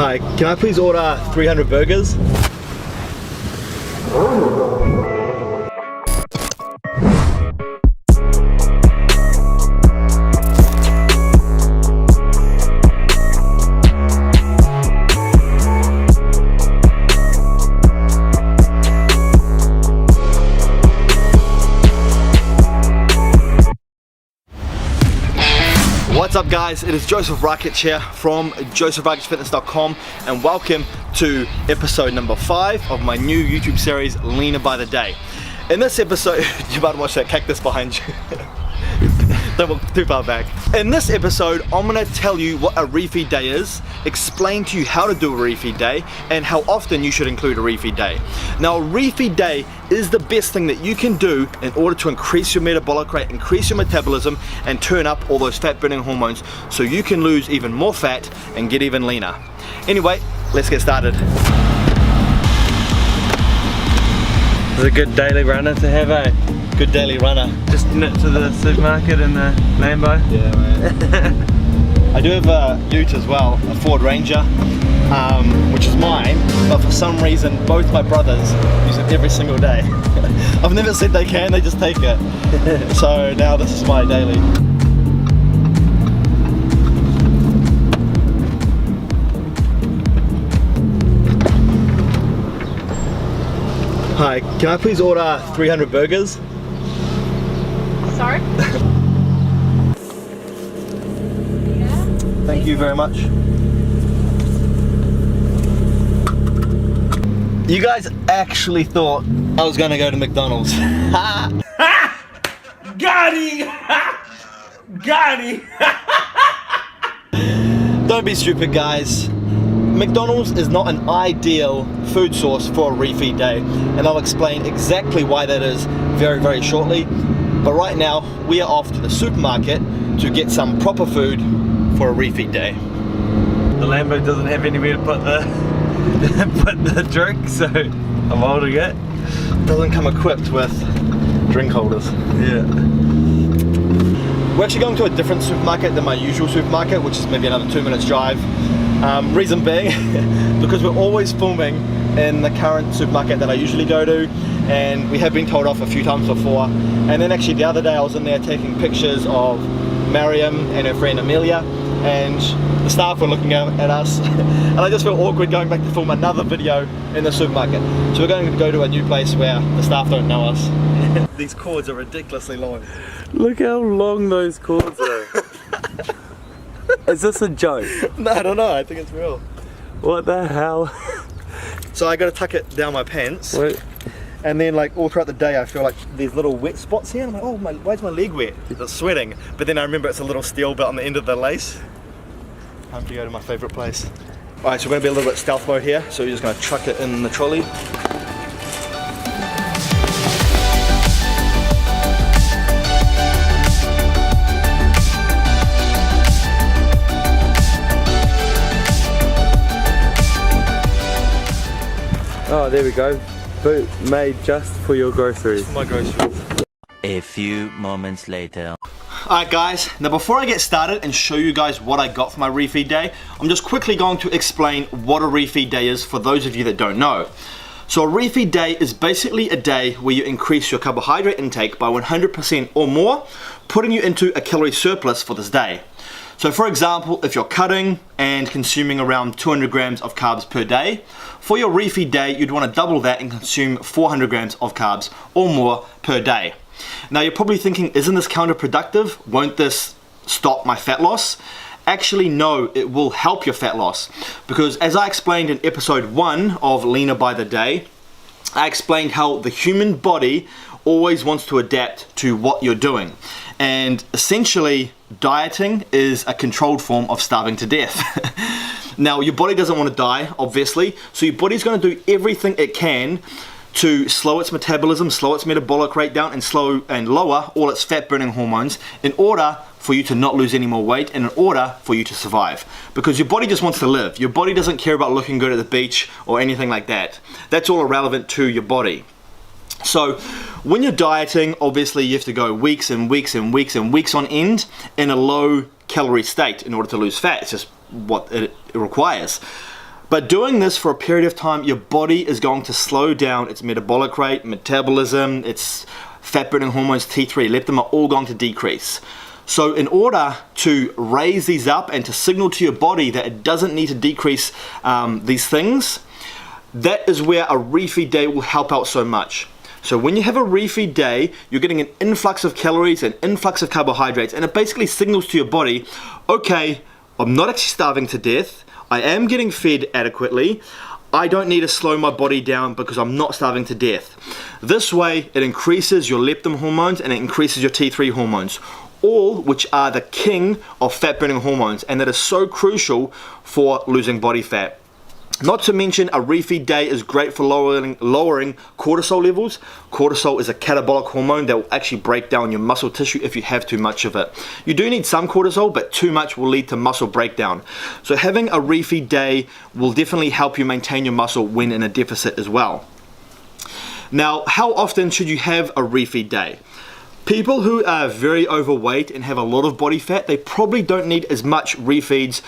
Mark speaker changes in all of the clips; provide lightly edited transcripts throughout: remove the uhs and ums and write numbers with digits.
Speaker 1: Hi, can I please order 300 burgers? What's up guys, it is Joseph Rakic here from josephrakicfitness.com and welcome to episode number 5 of my new YouTube series, Leaner by the Day. In this episode, you might watch that cactus behind you. Don't look too far back. In this episode, I'm going to tell you what a refeed day is, explain to you how to do a refeed day, and how often you should include a refeed day. Now, a refeed day is the best thing that you can do in order to increase your metabolic rate, increase your metabolism, and turn up all those fat burning hormones so you can lose even more fat and get even leaner. Anyway, let's get started.
Speaker 2: This is a good daily runner to have, eh?
Speaker 1: Good daily runner.
Speaker 2: Just nip to the supermarket in the Lambo.
Speaker 1: Yeah, man. I do have a ute as well, a Ford Ranger, which is mine, but for some reason both my brothers use it every single day. I've never said they can, they just take it. So now this is my daily. Hi, can I please order 300 burgers?
Speaker 3: Sorry?
Speaker 1: Thank you very much. You guys actually thought I was gonna go to McDonald's.
Speaker 2: Got him! Got him!
Speaker 1: Don't be stupid, guys. McDonald's is not an ideal food source for a refeed day, and I'll explain exactly why that is very, very shortly. But right now, we are off to the supermarket to get some proper food for a refeed day.
Speaker 2: The Lambo doesn't have anywhere to put the drink, so I'm holding it.
Speaker 1: Doesn't come equipped with drink holders.
Speaker 2: Yeah.
Speaker 1: We're actually going to a different supermarket than my usual supermarket, which is maybe another 2 minutes drive. Reason being, because we're always filming in the current supermarket that I usually go to, and we have been told off a few times before. And then actually the other day I was in there taking pictures of Mariam and her friend Amelia, and the staff were looking at us and I just felt awkward going back to film another video in the supermarket. So we're going to go to a new place where the staff don't know us. These cords are ridiculously long.
Speaker 2: Look how long those cords are. Is this a joke?
Speaker 1: No, I don't know, I think it's real.
Speaker 2: What the hell?
Speaker 1: So I gotta tuck it down my pants.
Speaker 2: Wait.
Speaker 1: And then like all throughout the day I feel like these little wet spots here, and I'm like, oh, why is my leg wet? It's sweating. But then I remember it's a little steel bit on the end of the lace. Time to go to my favourite place. Alright, so we're gonna be a little bit stealth mode here, so we're just gonna chuck it in the trolley.
Speaker 2: Oh, there we go. Boot made just for your groceries.
Speaker 1: For my groceries.
Speaker 4: A few moments later.
Speaker 1: Alright guys, now before I get started and show you guys what I got for my refeed day, I'm just quickly going to explain what a refeed day is for those of you that don't know. So a refeed day is basically a day where you increase your carbohydrate intake by 100% or more, putting you into a calorie surplus for this day. So for example, if you're cutting and consuming around 200 grams of carbs per day, for your refeed day, you'd want to double that and consume 400 grams of carbs or more per day. Now you're probably thinking, isn't this counterproductive? Won't this stop my fat loss? Actually, no, it will help your fat loss, because as I explained in episode 1 of Leaner by the Day, I explained how the human body always wants to adapt to what you're doing. And essentially, dieting is a controlled form of starving to death. Now, your body doesn't want to die, obviously, so your body's going to do everything it can to slow its metabolism, slow its metabolic rate down, and slow and lower all its fat burning hormones in order for you to not lose any more weight and in order for you to survive. Because your body just wants to live. Your body doesn't care about looking good at the beach or anything like that. That's all irrelevant to your body. So when you're dieting, obviously you have to go weeks and weeks and weeks and weeks on end in a low calorie state in order to lose fat. It's just what it requires. But doing this for a period of time, your body is going to slow down its metabolic rate, metabolism, its fat burning hormones, T3, leptin are all going to decrease. So in order to raise these up and to signal to your body that it doesn't need to decrease these things, that is where a refeed day will help out so much. So when you have a refeed day, you're getting an influx of calories, an influx of carbohydrates, and it basically signals to your body, okay, I'm not actually starving to death, I am getting fed adequately, I don't need to slow my body down because I'm not starving to death. This way, it increases your leptin hormones and it increases your T3 hormones, all which are the king of fat burning hormones, and that is so crucial for losing body fat. Not to mention, a refeed day is great for lowering cortisol levels. Cortisol is a catabolic hormone that will actually break down your muscle tissue if you have too much of it. You do need some cortisol, but too much will lead to muscle breakdown. So having a refeed day will definitely help you maintain your muscle when in a deficit as well. Now, how often should you have a refeed day? People who are very overweight and have a lot of body fat, they probably don't need as much refeeds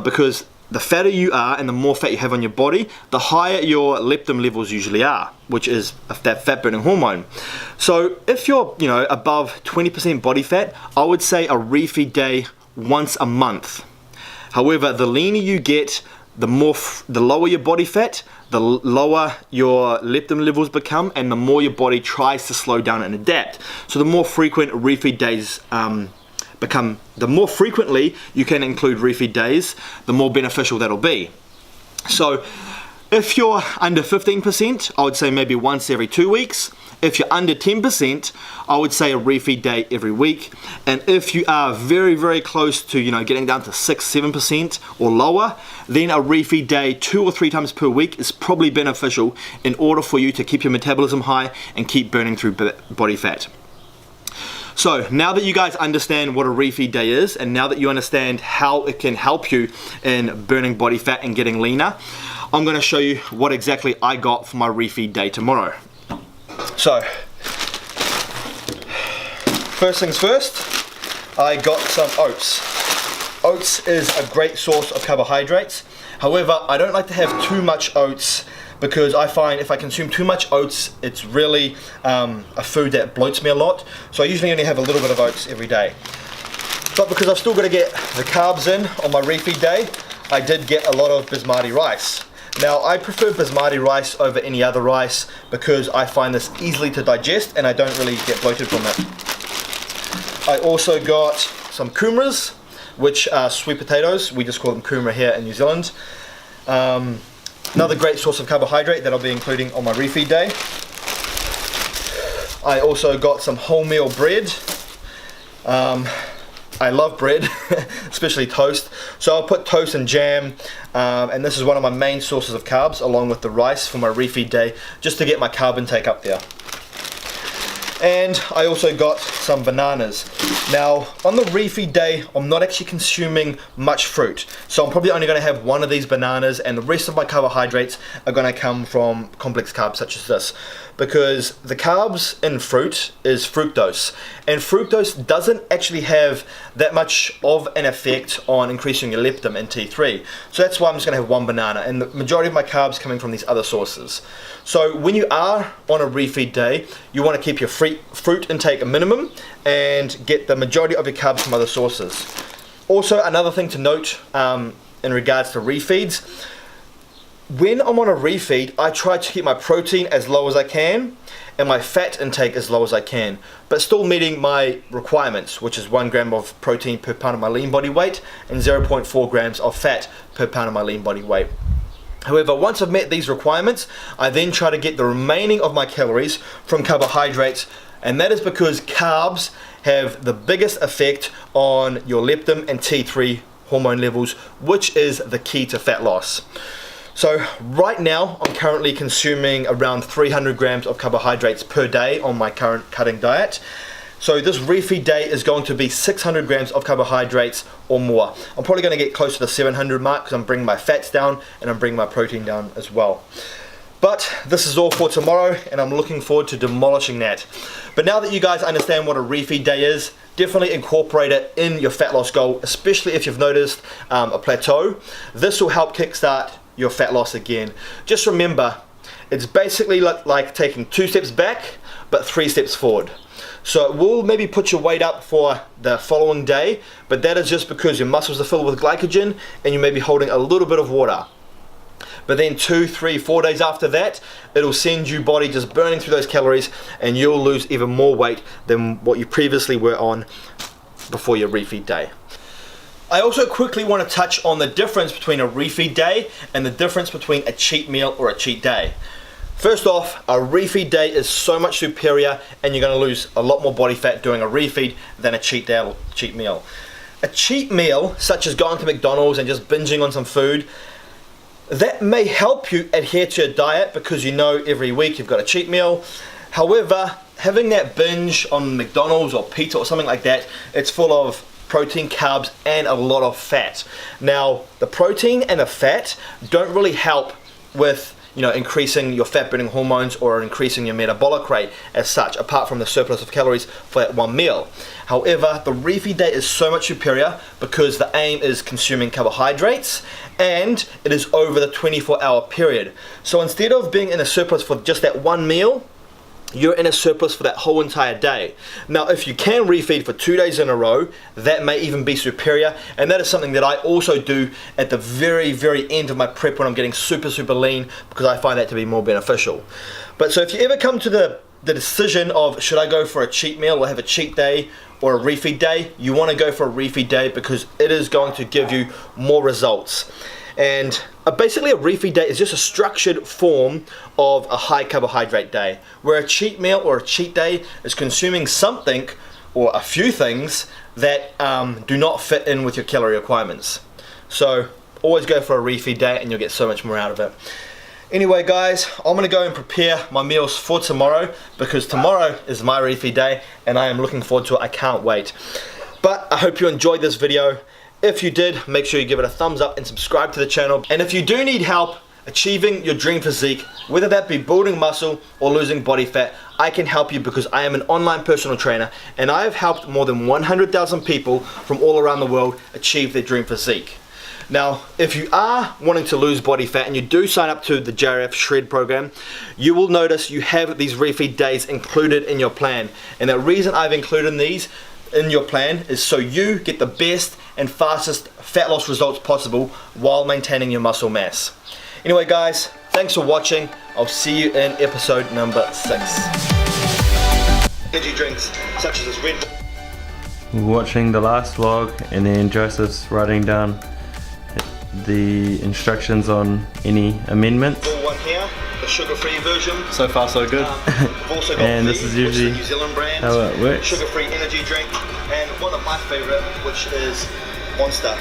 Speaker 1: because the fatter you are and the more fat you have on your body, the higher your leptin levels usually are, which is that fat burning hormone. So if you're above 20% body fat, I would say a refeed day once a month. However, the leaner you get, the lower your body fat, the lower your leptin levels become, and the more your body tries to slow down and adapt. So the more frequent refeed days the more frequently you can include refeed days, the more beneficial that'll be. So if you're under 15%, I would say maybe once every 2 weeks. If you're under 10%, I would say a refeed day every week. And if you are very, very close to getting down to 6-7% or lower, then a refeed day 2 or 3 times per week is probably beneficial in order for you to keep your metabolism high and keep burning through body fat. So now that you guys understand what a refeed day is, and now that you understand how it can help you in burning body fat and getting leaner, I'm going to show you what exactly I got for my refeed day tomorrow. So, first things first, I got some oats. Oats is a great source of carbohydrates. However, I don't like to have too much oats because I find if I consume too much oats, it's really a food that bloats me a lot. So I usually only have a little bit of oats every day. But because I've still got to get the carbs in on my refeed day, I did get a lot of basmati rice. Now, I prefer basmati rice over any other rice because I find this easily to digest and I don't really get bloated from it. I also got some kumras, which are sweet potatoes. We just call them kumra here in New Zealand. Another great source of carbohydrate that I'll be including on my refeed day. I also got some wholemeal bread. I love bread, especially toast. So I'll put toast and jam, and this is one of my main sources of carbs along with the rice for my refeed day, just to get my carb intake up there. And I also got some bananas. Now, on the refeed day, I'm not actually consuming much fruit. So I'm probably only going to have one of these bananas, and the rest of my carbohydrates are going to come from complex carbs such as this. Because the carbs in fruit is fructose. And fructose doesn't actually have that much of an effect on increasing your leptin and T3. So that's why I'm just going to have one banana, and the majority of my carbs coming from these other sources. So when you are on a refeed day, you want to keep your fruit intake a minimum and get the majority of your carbs from other sources. Also, another thing to note in regards to refeeds, when I'm on a refeed, I try to keep my protein as low as I can and my fat intake as low as I can, but still meeting my requirements, which is 1 gram of protein per pound of my lean body weight and 0.4 grams of fat per pound of my lean body weight. However, once I've met these requirements, I then try to get the remaining of my calories from carbohydrates, and that is because carbs have the biggest effect on your leptin and T3 hormone levels, which is the key to fat loss. So right now, I'm currently consuming around 300 grams of carbohydrates per day on my current cutting diet. So this refeed day is going to be 600 grams of carbohydrates or more. I'm probably going to get close to the 700 mark because I'm bringing my fats down and I'm bringing my protein down as well. But this is all for tomorrow, and I'm looking forward to demolishing that. But now that you guys understand what a refeed day is, definitely incorporate it in your fat loss goal, especially if you've noticed a plateau. This will help kickstart your fat loss again. Just remember, it's basically like taking 2 steps back but 3 steps forward. So it will maybe put your weight up for the following day, but that is just because your muscles are filled with glycogen and you may be holding a little bit of water. But then 2, 3, 4 days after that, it'll send your body just burning through those calories, and you'll lose even more weight than what you previously were on before your refeed day. I also quickly want to touch on the difference between a refeed day and the difference between a cheat meal or a cheat day. First off, a refeed day is so much superior, and you're going to lose a lot more body fat doing a refeed than a cheat day or cheat meal. A cheat meal, such as going to McDonald's and just binging on some food, that may help you adhere to your diet because you know every week you've got a cheat meal. However, having that binge on McDonald's or pizza or something like that, it's full of protein, carbs, and a lot of fat. Now, the protein and the fat don't really help with increasing your fat burning hormones or increasing your metabolic rate as such, apart from the surplus of calories for that one meal. However, the refeed day is so much superior because the aim is consuming carbohydrates and it is over the 24-hour period. So instead of being in a surplus for just that one meal, you're in a surplus for that whole entire day. Now, if you can refeed for 2 days in a row, that may even be superior, and that is something that I also do at the very, very end of my prep when I'm getting super, super lean, because I find that to be more beneficial. But so if you ever come to the decision of should I go for a cheat meal or have a cheat day or a refeed day, you want to go for a refeed day because it is going to give you more results. And basically a refeed day is just a structured form of a high carbohydrate day, where a cheat meal or a cheat day is consuming something or a few things that do not fit in with your calorie requirements. So always go for a refeed day and you'll get so much more out of it. Anyway guys, I'm going to go and prepare my meals for tomorrow because tomorrow is my refeed day and I am looking forward to it. I can't wait. But I hope you enjoyed this video. If you did, make sure you give it a thumbs up and subscribe to the channel. And if you do need help achieving your dream physique, whether that be building muscle or losing body fat, I can help you because I am an online personal trainer and I have helped more than 100,000 people from all around the world achieve their dream physique. Now, if you are wanting to lose body fat and you do sign up to the JRF Shred program, you will notice you have these refeed days included in your plan. And the reason I've included these in your plan is so you get the best and fastest fat loss results possible while maintaining your muscle mass. Anyway guys, thanks for watching. I'll see you in episode number 6. Energy drinks such as this Red Bull.
Speaker 2: We're watching the last vlog and then Joseph's writing down the instructions on any amendments.
Speaker 1: One here, the sugar-free version.
Speaker 2: So far so good.
Speaker 1: We've also got
Speaker 2: and this is usually
Speaker 1: New Zealand brand,
Speaker 2: how it works.
Speaker 1: sugar-free energy drink, and one of my favorite, which is Monster.